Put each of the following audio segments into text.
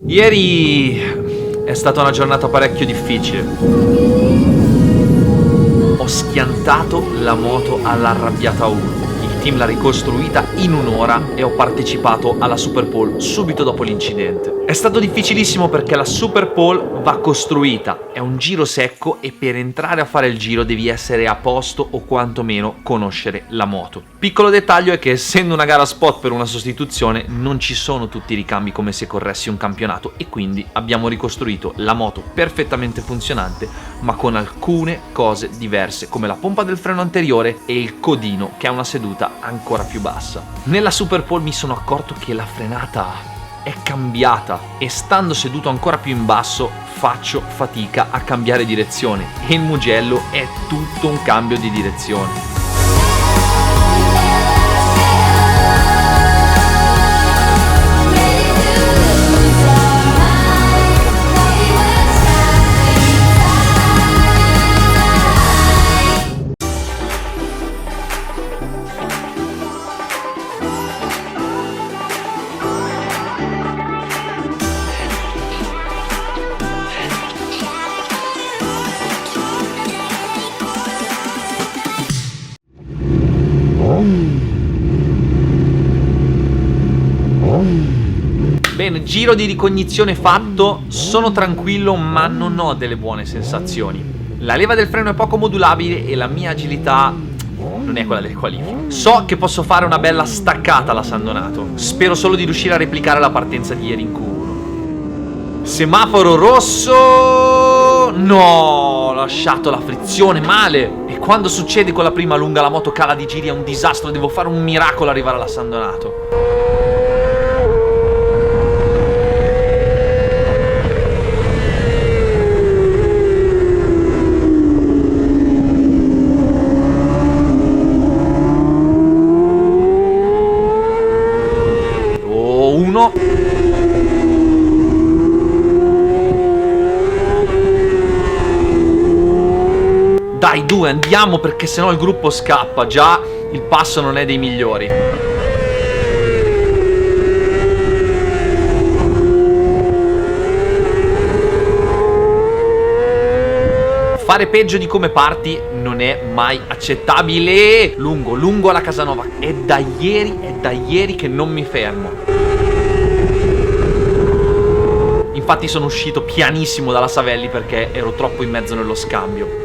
Ieri è stata una giornata parecchio difficile. Ho schiantato la moto all'arrabbiata 1. Il team l'ha ricostruita in un'ora e ho partecipato alla Super Pole subito dopo l'incidente. È stato difficilissimo perché la Super Pole va costruita, è un giro secco e per entrare a fare il giro devi essere a posto o quantomeno conoscere la moto. Piccolo dettaglio è che essendo una gara spot per una sostituzione non ci sono tutti i ricambi come se corressi un campionato e quindi abbiamo ricostruito la moto perfettamente funzionante ma con alcune cose diverse come la pompa del freno anteriore e il codino che ha una seduta ancora più bassa. Nella Super Pole mi sono accorto che la frenata è cambiata e stando seduto ancora più in basso faccio fatica a cambiare direzione e il Mugello è tutto un cambio di direzione. Bene, giro di ricognizione fatto, sono tranquillo ma non ho delle buone sensazioni. La leva del freno è poco modulabile e la mia agilità non è quella delle qualifiche. So che posso fare una bella staccata alla San Donato, spero solo di riuscire a replicare la partenza di ieri in Q1. Semaforo rosso! No, ho lasciato la frizione male e quando succede con la prima lunga la moto cala di giri è un disastro, devo fare un miracolo arrivare alla San Donato. Dai, 2, andiamo perché sennò il gruppo scappa. Già, il passo non è dei migliori. Fare peggio di come parti non è mai accettabile. Lungo alla Casanova. È da ieri che non mi fermo. Infatti sono uscito pianissimo dalla Savelli perché ero troppo in mezzo nello scambio.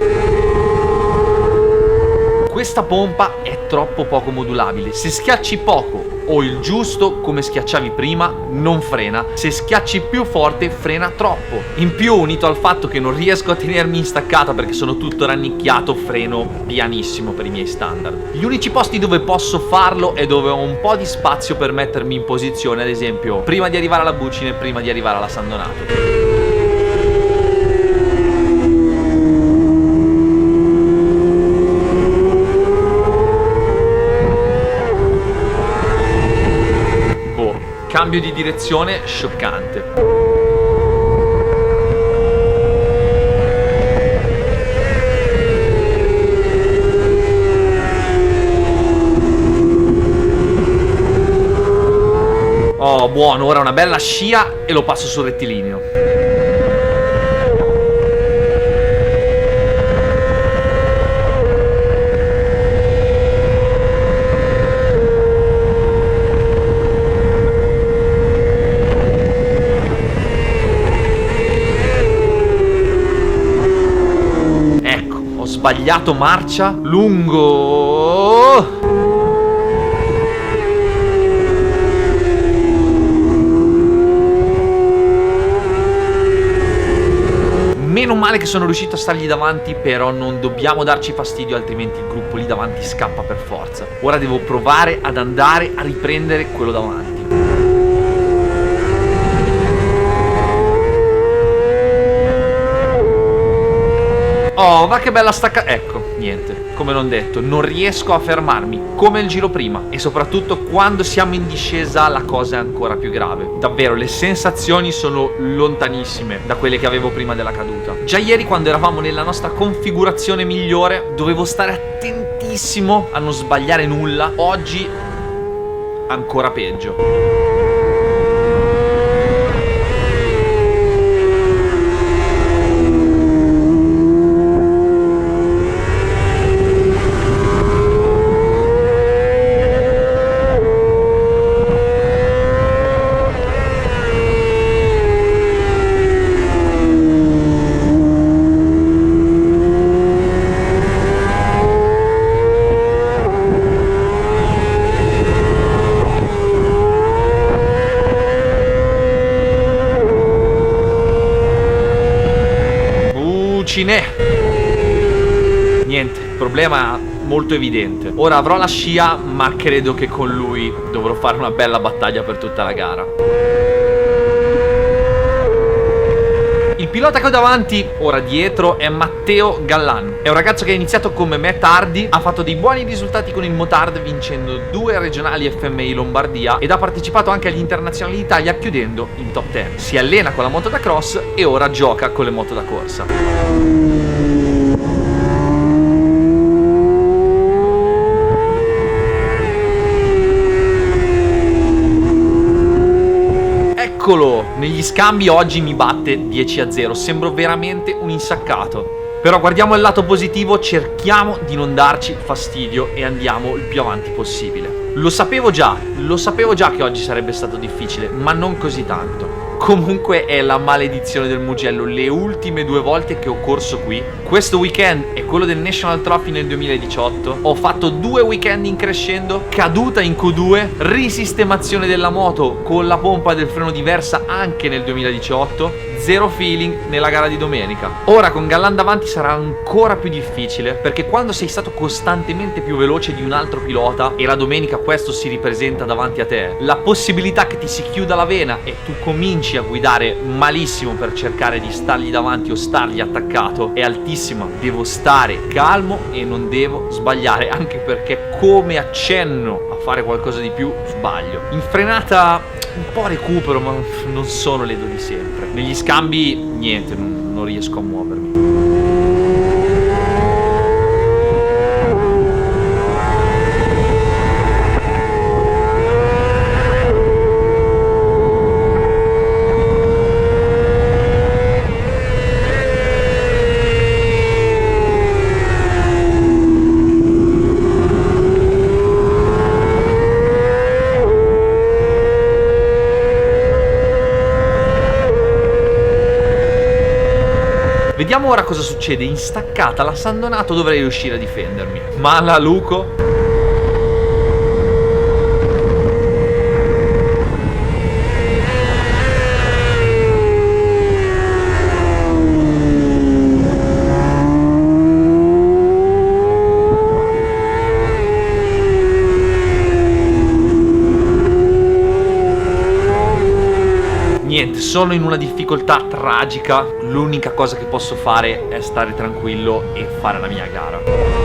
Questa pompa è troppo poco modulabile. Se schiacci poco o il giusto come schiacciavi prima non frena, se schiacci più forte frena troppo. In più, unito al fatto che non riesco a tenermi in staccata perché sono tutto rannicchiato, freno pianissimo per i miei standard. Gli unici posti dove posso farlo è dove ho un po' di spazio per mettermi in posizione, ad esempio prima di arrivare alla Bucine, prima di arrivare alla San Donato. Cambio di direzione scioccante. Oh, buono, ora una bella scia e lo passo sul rettilineo. Sbagliato marcia, lungo. Meno male che sono riuscito a stargli davanti, però non dobbiamo darci fastidio, altrimenti il gruppo lì davanti scappa per forza. Ora devo provare ad andare a riprendere quello davanti. Oh, va che bella stacca... Ecco, niente, come non detto, non riesco a fermarmi, come il giro prima. E soprattutto quando siamo in discesa la cosa è ancora più grave. Davvero, le sensazioni sono lontanissime da quelle che avevo prima della caduta. Già ieri, quando eravamo nella nostra configurazione migliore, dovevo stare attentissimo a non sbagliare nulla. Oggi, ancora peggio. Ciné. Niente, il problema è molto evidente. Ora avrò la scia, ma credo che con lui dovrò fare una bella battaglia per tutta la gara. Il pilota che ho davanti, ora dietro, è Matteo Gallan. È un ragazzo che ha iniziato come Matt Hardy, ha fatto dei buoni risultati con il Motard vincendo 2 regionali FMI Lombardia ed ha partecipato anche agli internazionali d'Italia chiudendo in top 10. Si allena con la moto da cross e ora gioca con le moto da corsa. Eccolo, negli scambi oggi mi batte 10-0, sembro veramente un insaccato. Però guardiamo il lato positivo, cerchiamo di non darci fastidio e andiamo il più avanti possibile. Lo sapevo già che oggi sarebbe stato difficile, ma non così tanto. Comunque è la maledizione del Mugello, le ultime 2 volte che ho corso qui, questo weekend e quello del National Trophy nel 2018, ho fatto 2 weekend in crescendo, caduta in Q2, risistemazione della moto con la pompa del freno diversa anche nel 2018, zero feeling nella gara di domenica. Ora con Gallan davanti sarà ancora più difficile, perché quando sei stato costantemente più veloce di un altro pilota e la domenica questo si ripresenta davanti a te, la possibilità che ti si chiuda la vena e tu cominci a guidare malissimo per cercare di stargli davanti o stargli attaccato è altissima. Devo stare calmo e non devo sbagliare, anche perché come accenno a fare qualcosa di più sbaglio. In frenata un po' recupero, ma non sono l'Edo di sempre. Negli scambi niente, non riesco a muovermi. Vediamo ora cosa succede. In staccata la San Donato dovrei riuscire a difendermi, ma la Luco... Niente, sono in una difficoltà tragica, l'unica cosa che posso fare è stare tranquillo e fare la mia gara.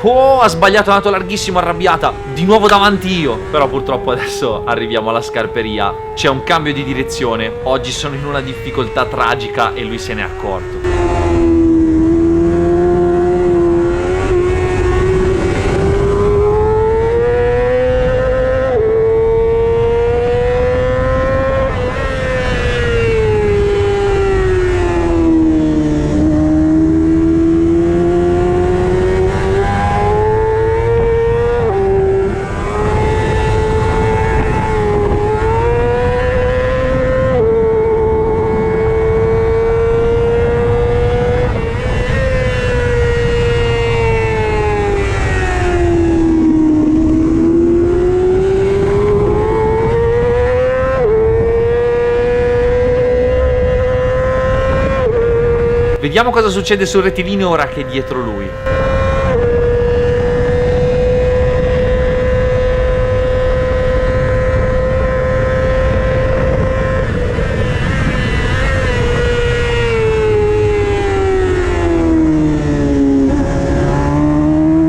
Oh, ha sbagliato, è andato larghissimo, arrabbiata. Di nuovo davanti io. Però purtroppo adesso arriviamo alla scarperia. C'è un cambio di direzione. Oggi sono in una difficoltà tragica e lui se n'è accorto. Vediamo cosa succede sul rettilineo ora che è dietro lui.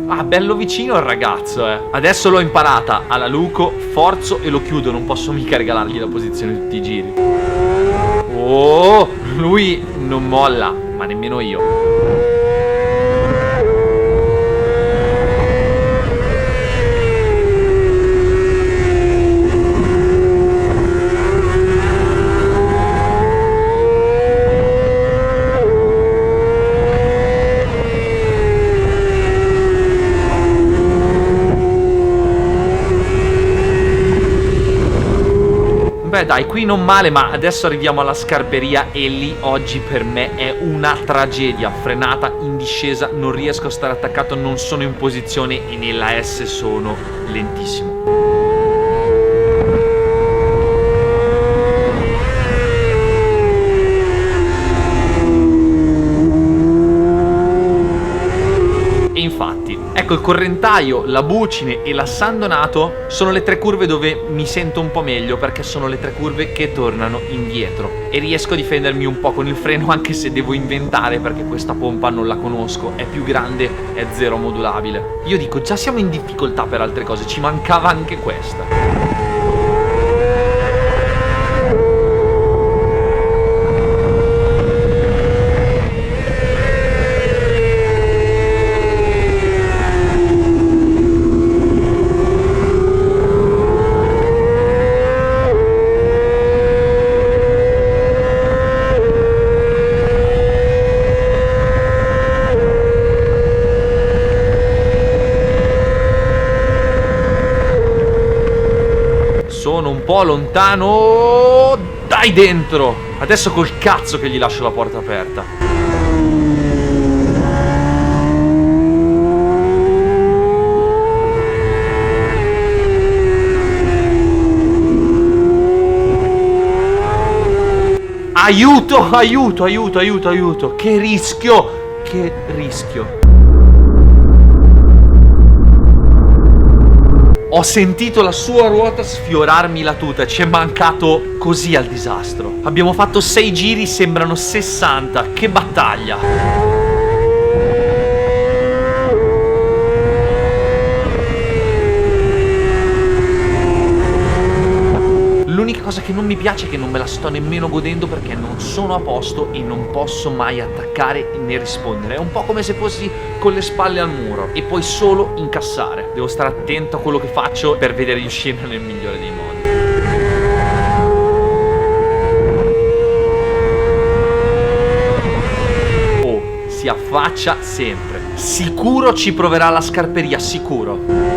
Ah, bello vicino il ragazzo, Adesso l'ho imparata alla Luco, forzo e lo chiudo, non posso mica regalargli la posizione tutti i giri. Oh, lui non molla. Ma nemmeno io. Beh dai, qui non male, ma adesso arriviamo alla scarperia e lì oggi per me è una tragedia. Frenata in discesa, non riesco a stare attaccato, non sono in posizione e nella S sono lentissimo. E infatti, ecco, il correntaio, la bucine e l'Assan Donato sono le tre curve dove mi sento un po' meglio, perché sono le tre curve che tornano indietro e riesco a difendermi un po' con il freno, anche se devo inventare perché questa pompa non la conosco, è più grande, è zero modulabile. Io dico, già siamo in difficoltà per altre cose, ci mancava anche questa. Sono un po' lontano. Dai dentro! Adesso col cazzo che gli lascio la porta aperta. Aiuto, aiuto, aiuto, aiuto, aiuto. Che rischio! Che rischio. Ho sentito la sua ruota sfiorarmi la tuta, ci è mancato così al disastro. Abbiamo fatto 6 giri, sembrano 60, che battaglia! L'unica cosa che non mi piace è che non me la sto nemmeno godendo, perché non sono a posto e non posso mai attaccare né rispondere. È un po' come se fossi con le spalle al muro e poi solo incassare. Devo stare attento a quello che faccio per vedere di uscire nel migliore dei modi. Oh, si affaccia sempre. Sicuro ci proverà la scarperia, sicuro.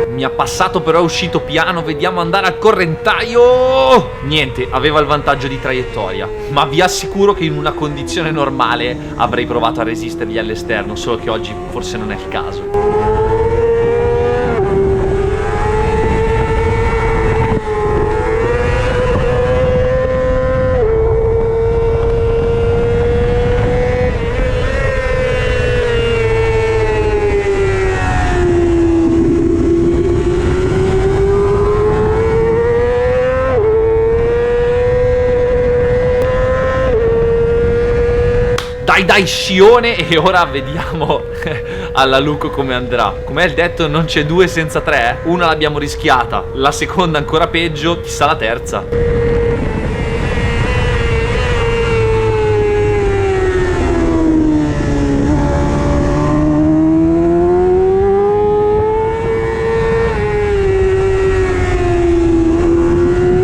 Mi ha passato, però è uscito piano. Vediamo andare al correntaio. Niente, aveva il vantaggio di traiettoria, ma vi assicuro che in una condizione normale avrei provato a resistergli all'esterno, solo che oggi forse non è il caso. Dai scione, e ora vediamo alla Luco come andrà. Com'è il detto, non c'è due senza tre? Una l'abbiamo rischiata, la seconda ancora peggio, chissà la terza.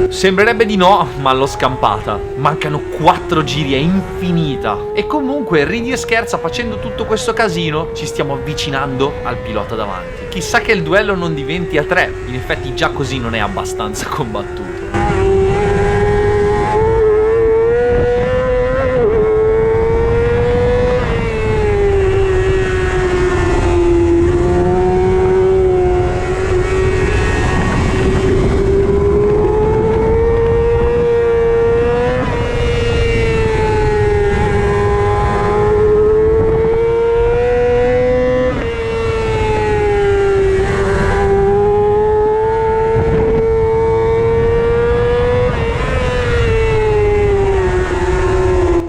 Sembrerebbe di no, ma l'ho scampata. Mancano 4 giri, è infinita. E comunque, ridi e scherza, facendo tutto questo casino, ci stiamo avvicinando al pilota davanti. Chissà che il duello non diventi a 3. In effetti già così non è abbastanza combattuto.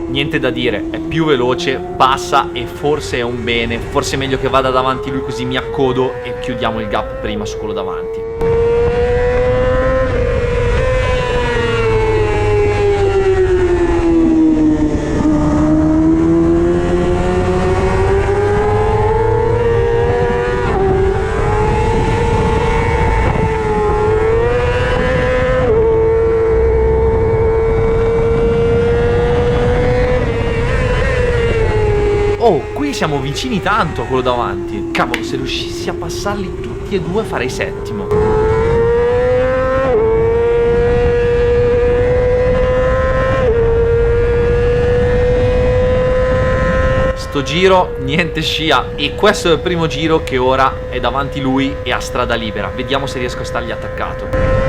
Niente da dire, è più veloce, passa e forse è un bene, forse è meglio che vada davanti lui, così mi accodo e chiudiamo il gap prima su quello davanti. Oh, qui siamo vicini tanto a quello davanti. Cavolo, se riuscissi a passarli tutti e due farei settimo. sto giro niente scia, e questo è il primo giro che ora è davanti lui e ha strada libera. Vediamo se riesco a stargli attaccato.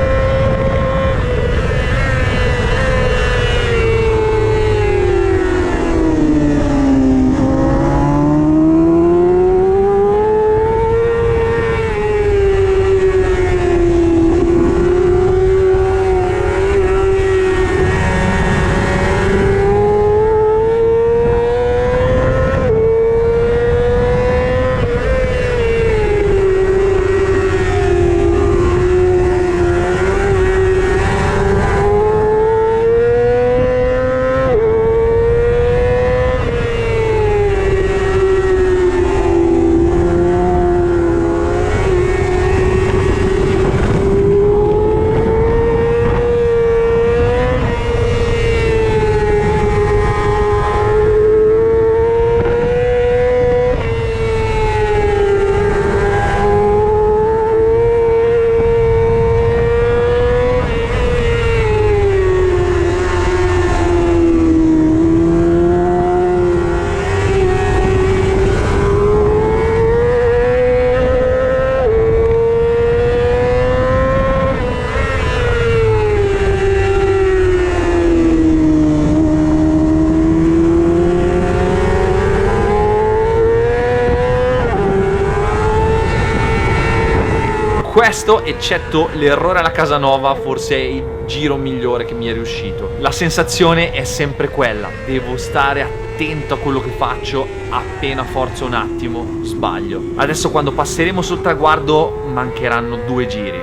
Questo, eccetto l'errore alla Casanova, forse è il giro migliore che mi è riuscito. La sensazione è sempre quella: devo stare attento a quello che faccio, appena forzo un attimo sbaglio. Adesso quando passeremo sul traguardo mancheranno 2 giri.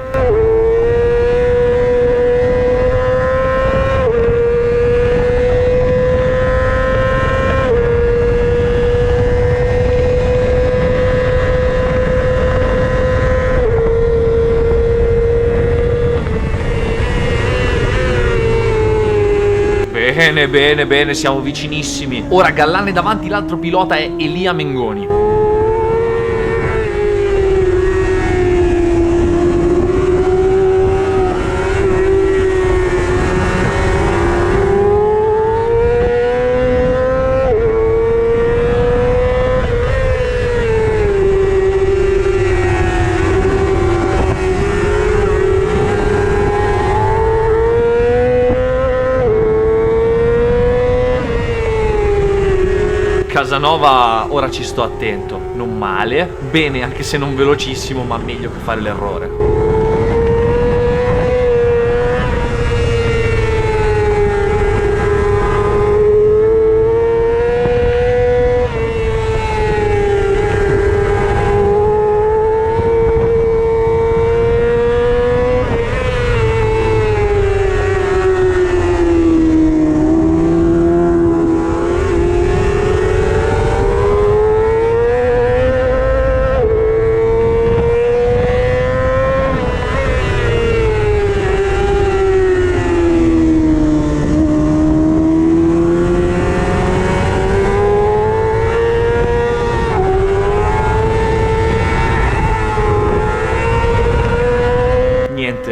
Bene, bene, bene, siamo vicinissimi. Ora Gallane davanti, l'altro pilota è Elia Mengoni. Casanova ora ci sto attento, non male, bene anche se non velocissimo, ma meglio che fare l'errore.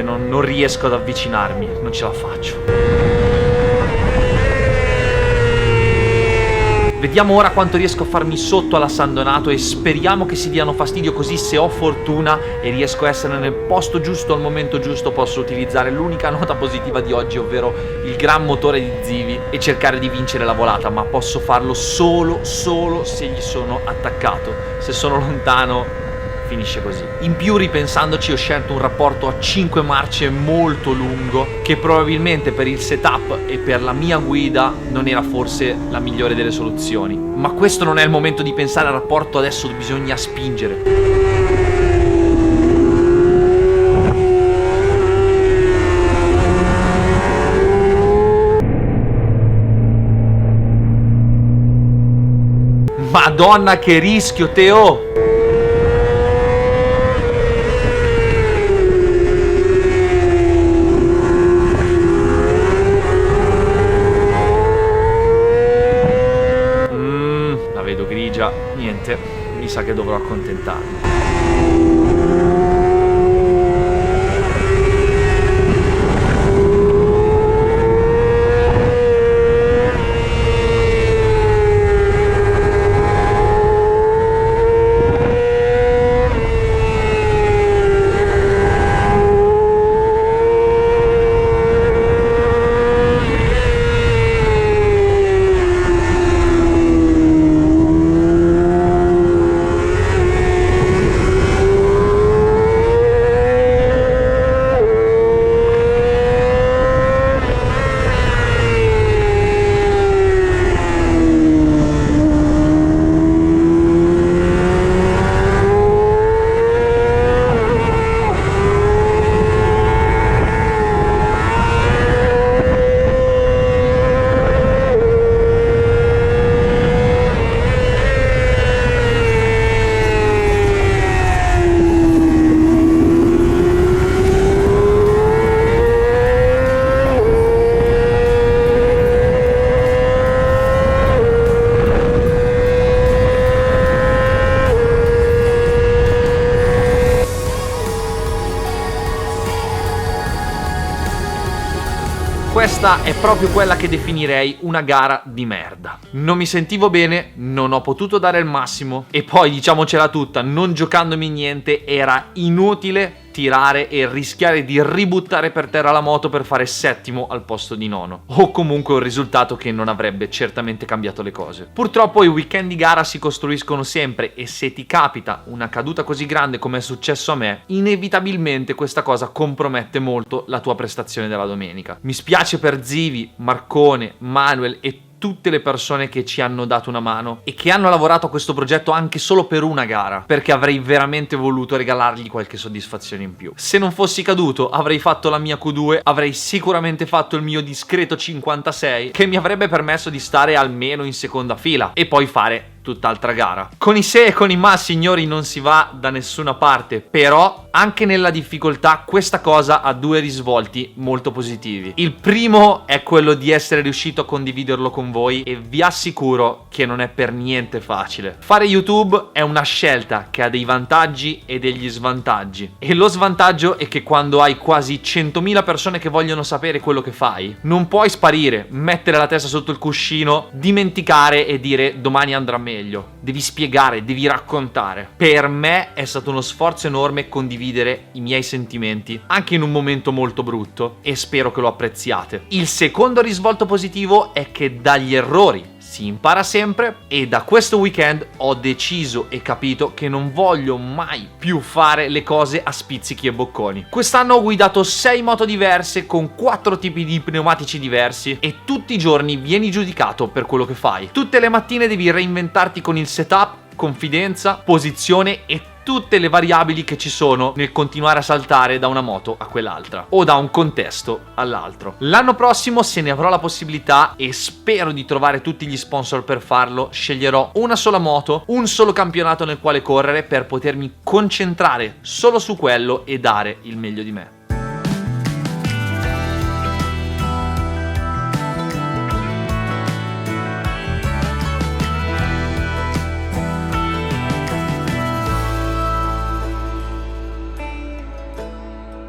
Non riesco ad avvicinarmi, non ce la faccio. Vediamo ora quanto riesco a farmi sotto alla San Donato e speriamo che si diano fastidio, così se ho fortuna e riesco a essere nel posto giusto al momento giusto posso utilizzare l'unica nota positiva di oggi, ovvero il gran motore di Zivi, e cercare di vincere la volata, ma posso farlo solo se gli sono attaccato. Se sono lontano finisce così. In più, ripensandoci, ho scelto un rapporto a 5 marce molto lungo, che probabilmente per il setup e per la mia guida non era forse la migliore delle soluzioni. Ma questo non è il momento di pensare al rapporto, adesso bisogna spingere. Madonna che rischio, Teo! La vedo grigia, niente, mi sa che dovrò accontentarmi. questa è proprio quella che definirei una gara di merda. Non mi sentivo bene, non ho potuto dare il massimo e poi, diciamocela tutta, non giocandomi niente era inutile tirare e rischiare di ributtare per terra la moto per fare settimo al posto di nono, o comunque un risultato che non avrebbe certamente cambiato le cose. Purtroppo i weekend di gara si costruiscono sempre e se ti capita una caduta così grande come è successo a me, inevitabilmente questa cosa compromette molto la tua prestazione della domenica. Mi spiace per Zivi, Marcone, Manuel e tutte le persone che ci hanno dato una mano e che hanno lavorato a questo progetto anche solo per una gara, perché avrei veramente voluto regalargli qualche soddisfazione in più. Se non fossi caduto avrei fatto la mia Q2, avrei sicuramente fatto il mio discreto 56 che mi avrebbe permesso di stare almeno in seconda fila e poi fare tutt'altra gara. Con i se e con i ma, signori, non si va da nessuna parte, però anche nella difficoltà questa cosa ha due risvolti molto positivi. Il primo è quello di essere riuscito a condividerlo con voi e vi assicuro che non è per niente facile. Fare YouTube è una scelta che ha dei vantaggi e degli svantaggi e lo svantaggio è che quando hai quasi 100.000 persone che vogliono sapere quello che fai, non puoi sparire, mettere la testa sotto il cuscino, dimenticare e dire domani andrà meglio. Devi spiegare, devi raccontare. Per me è stato uno sforzo enorme condividere i miei sentimenti, anche in un momento molto brutto, e spero che lo apprezziate. Il secondo risvolto positivo è che dagli errori si impara sempre e da questo weekend ho deciso e capito che non voglio mai più fare le cose a spizzichi e bocconi. Quest'anno ho guidato 6 moto diverse con 4 tipi di pneumatici diversi e tutti i giorni vieni giudicato per quello che fai. Tutte le mattine devi reinventarti con il setup, confidenza, posizione e tutte le variabili che ci sono nel continuare a saltare da una moto a quell'altra o da un contesto all'altro. L'anno prossimo, se ne avrò la possibilità e spero di trovare tutti gli sponsor per farlo, sceglierò una sola moto, un solo campionato nel quale correre per potermi concentrare solo su quello e dare il meglio di me.